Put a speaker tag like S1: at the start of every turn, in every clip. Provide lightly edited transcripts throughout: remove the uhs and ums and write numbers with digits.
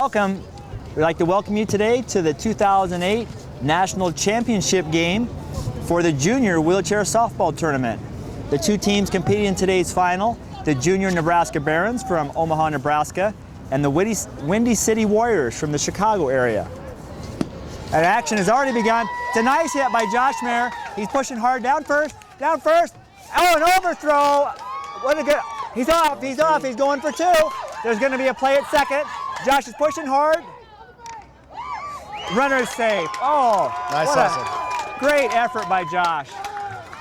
S1: Welcome. We'd like to welcome you today to the 2008 National Championship game for the Junior Wheelchair Softball Tournament. The two teams competing in today's final, the Junior Nebraska Barons from Omaha, Nebraska, and the Windy City Warriors from the Chicago area. And action has already begun. It's a nice hit by Josh Mayer. He's pushing hard down first. Oh, an overthrow. What a good, he's off, he's going for two. There's going to be a play at second. Josh is pushing hard. Runner is safe. Oh,
S2: nice hustle.
S1: Great effort by Josh.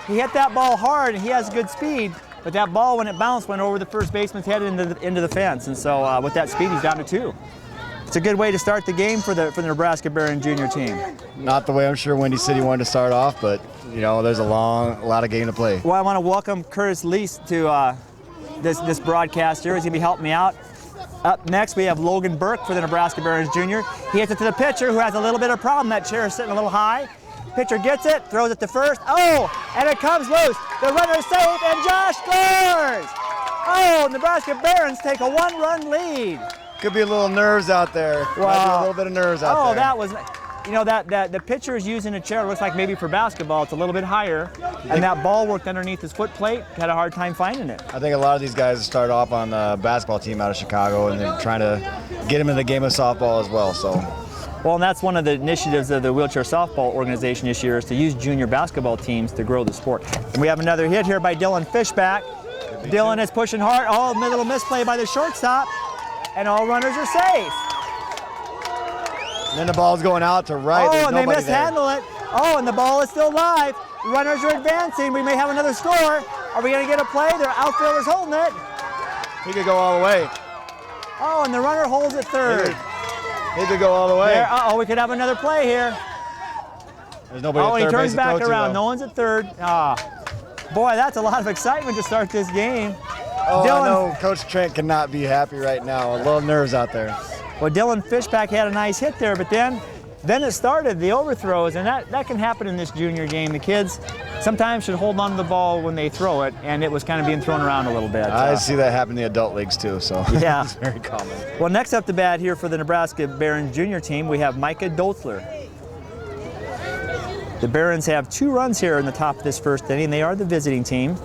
S1: He hit that ball hard and he has good speed, but that ball, when it bounced, went over the first baseman's head into the fence. And so with that speed, he's down to two. It's a good way to start the game for the Nebraska Baron Junior team.
S2: Not the way I'm sure Windy City wanted to start off, but you know, there's a lot of game to play.
S1: Well, I want to welcome Curtis Lease to this broadcast here. He's going to be helping me out. Up next, we have Logan Burke for the Nebraska Barons Junior. He hits it to the pitcher, who has a little bit of problem. That chair is sitting a little high. Pitcher gets it, throws it to first. Oh, and it comes loose. The runner is safe, and Josh scores! Oh, Nebraska Barons take a one-run lead.
S2: Could be a little nerves out there.
S1: Wow.
S2: Might be a little bit of nerves out there.
S1: Oh, that was, you know, that the pitcher is using a chair. It looks like maybe for basketball, it's a little bit higher. And that ball worked underneath his foot plate. Had a hard time finding it.
S2: I think a lot of these guys start off on the basketball team out of Chicago, and they're trying to get them in the game of softball as well. So.
S1: Well, and that's one of the initiatives of the Wheelchair Softball Organization this year, is to use junior basketball teams to grow the sport. And we have another hit here by Dylan Fishback. Dylan is pushing hard. Oh, a little misplay by the shortstop. And all runners are safe.
S2: And then the ball's going out to right.
S1: Oh, and they mishandle it. Oh, and the ball is still live. Runners are advancing. We may have another score. Are we going to get a play? Their outfielder's holding it.
S2: He could go all the way.
S1: Oh, and the runner holds at third.
S2: He could go all the way.
S1: We could have another play here.
S2: There's nobody at third.
S1: Oh, he turns back around.
S2: Though.
S1: No one's at third. Boy, that's a lot of excitement to start this game.
S2: Oh,
S1: Dylan,
S2: I know Coach Trent cannot be happy right now. A little nerves out there.
S1: Well, Dylan Fishback had a nice hit there, but then it started, the overthrows, and that can happen in this junior game. The kids sometimes should hold on to the ball when they throw it, and it was kind of being thrown around a little bit.
S2: I see that happen in the adult leagues too, so
S1: yeah.
S2: It's very common.
S1: Well, next up to bat here for the Nebraska Barons Junior team, we have Micah Dotzler. The Barons have 2 runs here in the top of this first inning. They are the visiting team.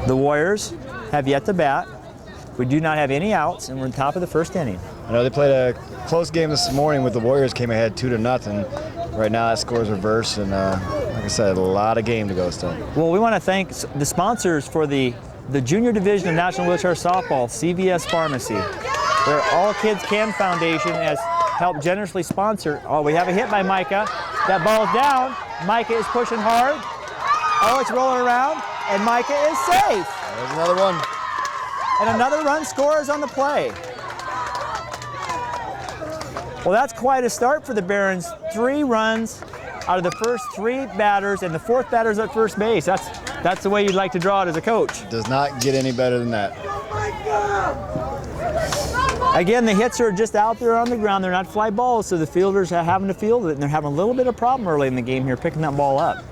S1: The Warriors have yet to bat. We do not have any outs, and we're in top of the first inning.
S2: I know they played a close game this morning with the Warriors, came ahead 2-0. Right now that score is reversed, and like I said, a lot of game to go still.
S1: Well, we want to thank the sponsors for the Junior Division of National Wheelchair Softball, CVS Pharmacy. Their All Kids Can Foundation has helped generously sponsor. Oh, we have a hit by Micah. That ball's down. Micah is pushing hard. Oh, it's rolling around, and Micah is safe.
S2: There's another one.
S1: And another run scores on the play. Well, that's quite a start for the Barons. 3 runs out of the first 3 batters, and the 4th batter's at first base. That's the way you'd like to draw it as a coach.
S2: Does not get any better than that.
S1: Again, the hits are just out there on the ground. They're not fly balls, so the fielders are having to field it, and they're having a little bit of problem early in the game here picking that ball up.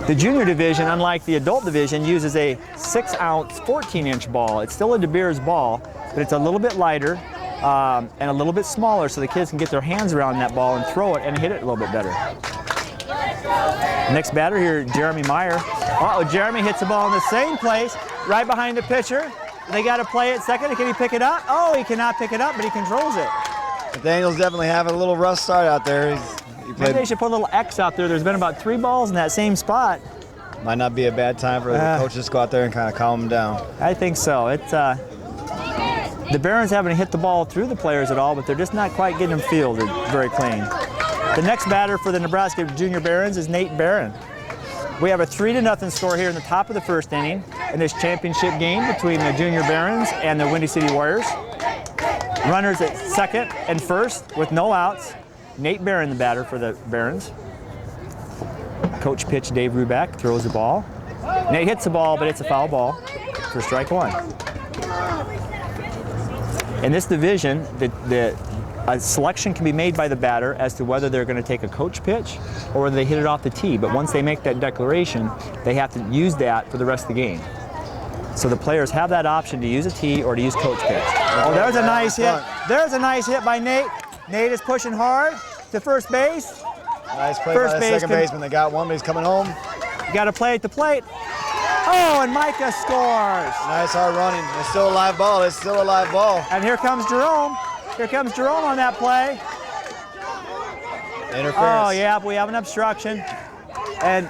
S1: The junior division, unlike the adult division, uses a 6-ounce, 14-inch ball. It's still a De Beers ball, but it's a little bit lighter and a little bit smaller, so the kids can get their hands around that ball and throw it and hit it a little bit better. Next batter here, Jeremy Meyer. Jeremy hits the ball in the same place, right behind the pitcher. They got to play it second. Can he pick it up? Oh, he cannot pick it up, but he controls it.
S2: Daniel's definitely having a little rough start out there.
S1: Maybe they should put a little X out there. There's been about 3 balls in that same spot.
S2: Might not be a bad time for the coaches to go out there and kind of calm them down.
S1: I think so. It's the Barons haven't hit the ball through the players at all, but they're just not quite getting them fielded very clean. The next batter for the Nebraska Junior Barons is Nate Barron. We have a 3-0 score here in the top of the first inning in this championship game between the Junior Barons and the Windy City Warriors. Runners at second and first with no outs. Nate Barron, the batter for the Barons. Coach pitch Dave Ruback throws the ball. Nate hits the ball, but it's a foul ball for strike 1. In this division, a selection can be made by the batter as to whether they're going to take a coach pitch or whether they hit it off the tee. But once they make that declaration, they have to use that for the rest of the game. So the players have that option to use a tee or to use coach pitch. Oh, there's a nice hit. There's a nice hit by Nate. Nate is pushing hard to first base.
S2: Nice play by the second baseman. They got one, but he's coming home.
S1: You got to play at the plate. Oh, and Micah scores.
S2: Nice hard running. It's still a live ball. It's still a live ball.
S1: And here comes Jerome. Here comes Jerome on that play.
S2: Interference.
S1: Oh, yeah, we have an obstruction. And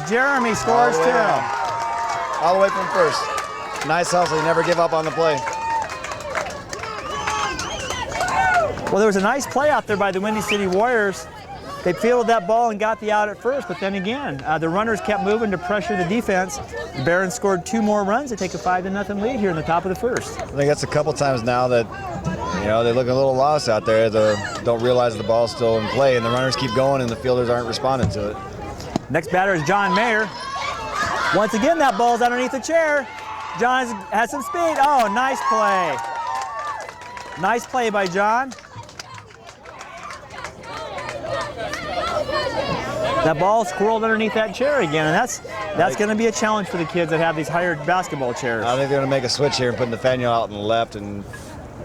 S1: Jeremy scores too.
S2: All the way from first. Nice hustle. You never give up on the play.
S1: Well, there was a nice play out there by the Windy City Warriors. They fielded that ball and got the out at first, but then again, the runners kept moving to pressure the defense. The Barons scored 2 more runs to take a 5-0 lead here in the top of the first.
S2: I think that's a couple times now that, they look a little lost out there. They don't realize the ball's still in play, and the runners keep going, and the fielders aren't responding to it.
S1: Next batter is John Mayer. Once again, that ball's underneath the chair. John has some speed. Oh, nice play. Nice play by John. That ball squirreled underneath that chair again, and that's going to be a challenge for the kids that have these hired basketball chairs.
S2: I think they're going to make a switch here and put Nathaniel out on the left and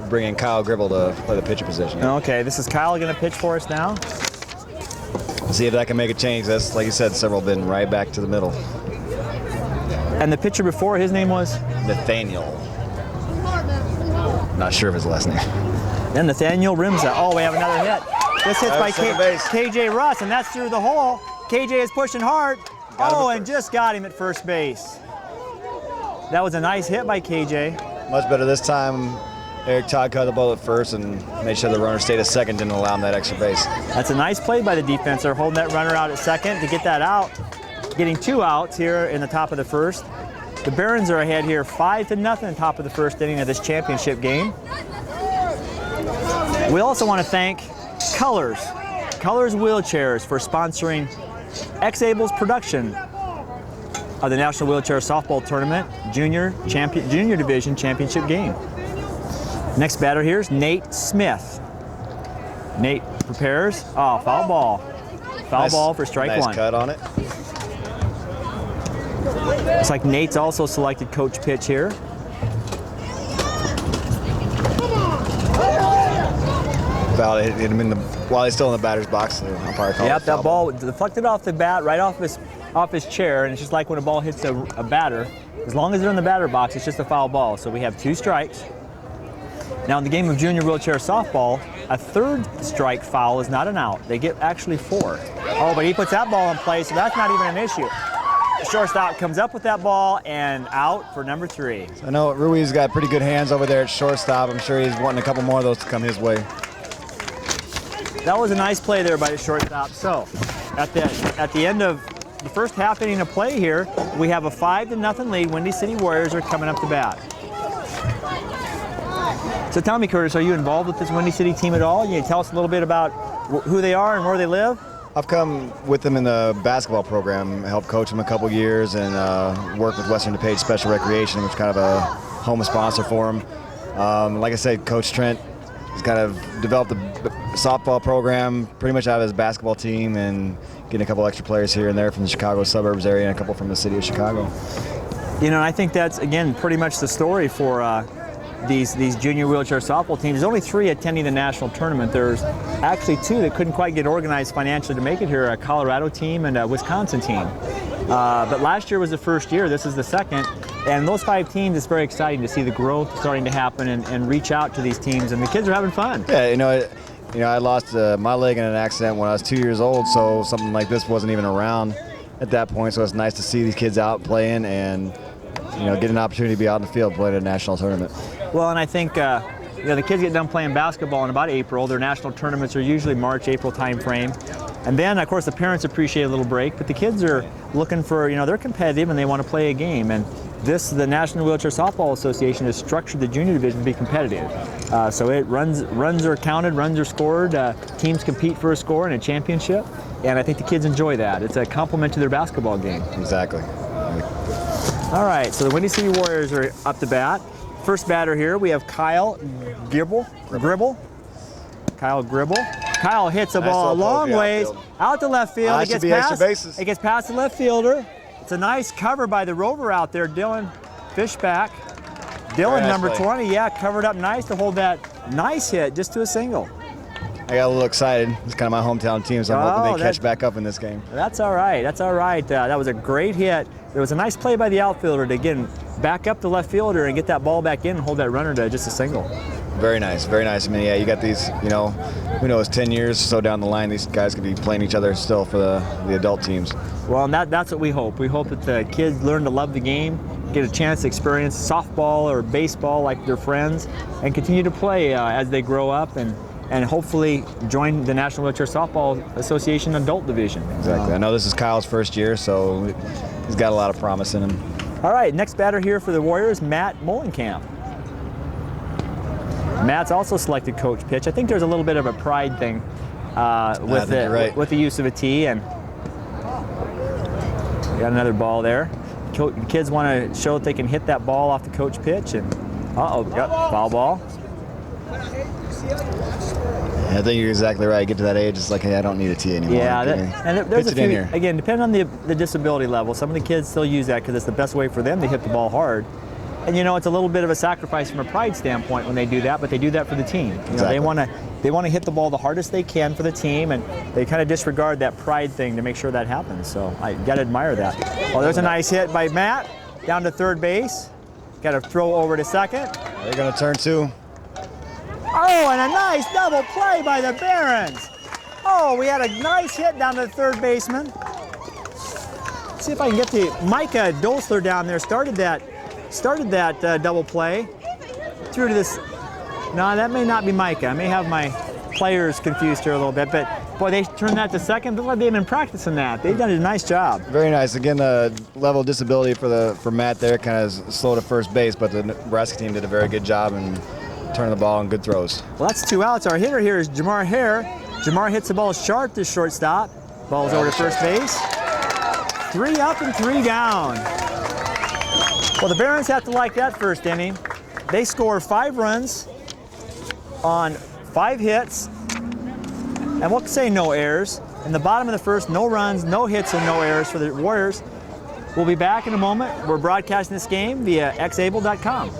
S2: bring in Kyle Gribble to play the pitcher position.
S1: Okay, this is Kyle going to pitch for us now.
S2: See if that can make a change. That's, like you said, several been right back to the middle.
S1: And the pitcher before, his name was?
S2: Nathaniel. Not sure of his last name.
S1: Then Nathaniel Rimza. Oh, we have another hit. This hits by KJ Russ, and that's through the hole. KJ is pushing hard. And just got him at first base. That was a nice hit by KJ.
S2: Much better this time. Eric Todd caught the ball at first and made sure the runner stayed at second, didn't allow him that extra base.
S1: That's a nice play by the defense. They're holding that runner out at second to get that out. Getting 2 outs here in the top of the first. The Barons are ahead here 5-0 top of the first inning of this championship game. We also want to thank Colors Wheelchairs for sponsoring X-Able's production of the National Wheelchair Softball Tournament Junior Division Championship game. Next batter here is Nate Smith. Nate prepares. Oh, foul ball. Foul ball for strike 1.
S2: Nice cut on it.
S1: Looks like Nate's also selected coach pitch here.
S2: Foul hit him while he's still in the batter's box. So
S1: yep, that ball deflected off the bat, right off his chair, and it's just like when a ball hits a batter. As long as they're in the batter box, it's just a foul ball. So we have 2 strikes. Now in the game of junior wheelchair softball, a 3rd strike foul is not an out. They get actually 4. Oh, but he puts that ball in play, so that's not even an issue. The shortstop comes up with that ball and out for number 3.
S2: I know Rui's got pretty good hands over there at shortstop. I'm sure he's wanting a couple more of those to come his way.
S1: That was a nice play there by the shortstop. So at the end of the first half inning of play here, we have a 5-0 lead. Windy City Warriors are coming up to bat. So tell me, Curtis, are you involved with this Windy City team at all? Can you tell us a little bit about who they are and where they live?
S2: I've come with them in the basketball program, helped coach them a couple years, and work with Western DuPage Special Recreation, which is kind of a home sponsor for them. Like I said, Coach Trent has kind of developed a softball program pretty much out of his basketball team and getting a couple extra players here and there from the Chicago suburbs area and a couple from the city of Chicago.
S1: I think that's, again, pretty much the story for these junior wheelchair softball teams. There's only 3 attending the national tournament. There's actually 2 that couldn't quite get organized financially to make it here, a Colorado team and a Wisconsin team. But last year was the first year, this is the second, and those 5 teams, it's very exciting to see the growth starting to happen and reach out to these teams, and the kids are having fun.
S2: Yeah, I lost my leg in an accident when I was 2 years old, so something like this wasn't even around at that point, so it's nice to see these kids out playing and get an opportunity to be out in the field playing at a national tournament.
S1: Well, and I think the kids get done playing basketball in about April. Their national tournaments are usually March, April time frame. And then, of course, the parents appreciate a little break, but the kids are looking for, they're competitive and they want to play a game. And the National Wheelchair Softball Association has structured the junior division to be competitive. So it runs are counted, runs are scored, teams compete for a score and a championship. And I think the kids enjoy that. It's a compliment to their basketball game.
S2: Exactly.
S1: All right, so the Windy City Warriors are up to bat. First batter here, we have Kyle Gribble. Kyle Gribble. Kyle hits the ball a long ways out to left field. It gets past the left fielder. It's a nice cover by the rover out there, Dylan fish back. Dylan,
S2: nice
S1: number
S2: play.
S1: 20, yeah, covered up nice to hold that nice hit just to a single.
S2: I got a little excited. It's kind of my hometown team, so I'm hoping they catch back up in this game.
S1: That's all right. That's all right. That was a great hit. There was a nice play by the outfielder to, again, back up the left fielder and get that ball back in and hold that runner to just a single.
S2: Very nice, very nice. I mean, yeah, you got these, you know, who knows, 10 years or so down the line, these guys could be playing each other still for the adult teams.
S1: Well, and that's what we hope. We hope that the kids learn to love the game, get a chance to experience softball or baseball like their friends, and continue to play as they grow up and hopefully join the National Wheelchair Softball Association Adult Division.
S2: Exactly. I know this is Kyle's first year, so he's got a lot of promise in him.
S1: All right, next batter here for the Warriors, Matt Molenkamp. Matt's also selected coach pitch. I think there's a little bit of a pride thing with the use of a tee, and got another ball there. Kids want to show that they can hit that ball off the coach pitch, and yep, foul ball.
S2: I think you're exactly right. Get to that age, it's like, hey, I don't need a tee anymore.
S1: Yeah, there's a few.
S2: Here.
S1: Again, depending on the disability level, some of the kids still use that because it's the best way for them to hit the ball hard. And you know, it's a little bit of a sacrifice from a pride standpoint when they do that, but they do that for the team. You know,
S2: exactly.
S1: they want to hit the ball the hardest they can for the team, and they kind of disregard that pride thing to make sure that happens. So I got to admire that. Well, there's a nice hit by Matt down to third base. Got to throw over to second.
S2: They're going to turn two.
S1: Oh, and a nice double play by the Barons. Oh, we had a nice hit down to the third baseman. Let's see if I can get the Micah Dolsler down there. Started that double play. Through to this. No, that may not be Micah. I may have my players confused here a little bit, but boy, they turned that to second. Look like they've been practicing that. They've done a nice job.
S2: Very nice. Again, the level of disability for Matt there kind of slowed to first base, but the Nebraska team did a very good job in turning the ball and good throws.
S1: Well, that's 2 outs. Our hitter here is Jamar Hare. Jamar hits the ball sharp to shortstop. Ball's over to first base. 3 up and 3 down. Well, the Barons have to like that first inning. They score 5 runs on 5 hits, and we'll say no errors. In the bottom of the first, no runs, no hits, and no errors for the Warriors. We'll be back in a moment. We're broadcasting this game via xable.com.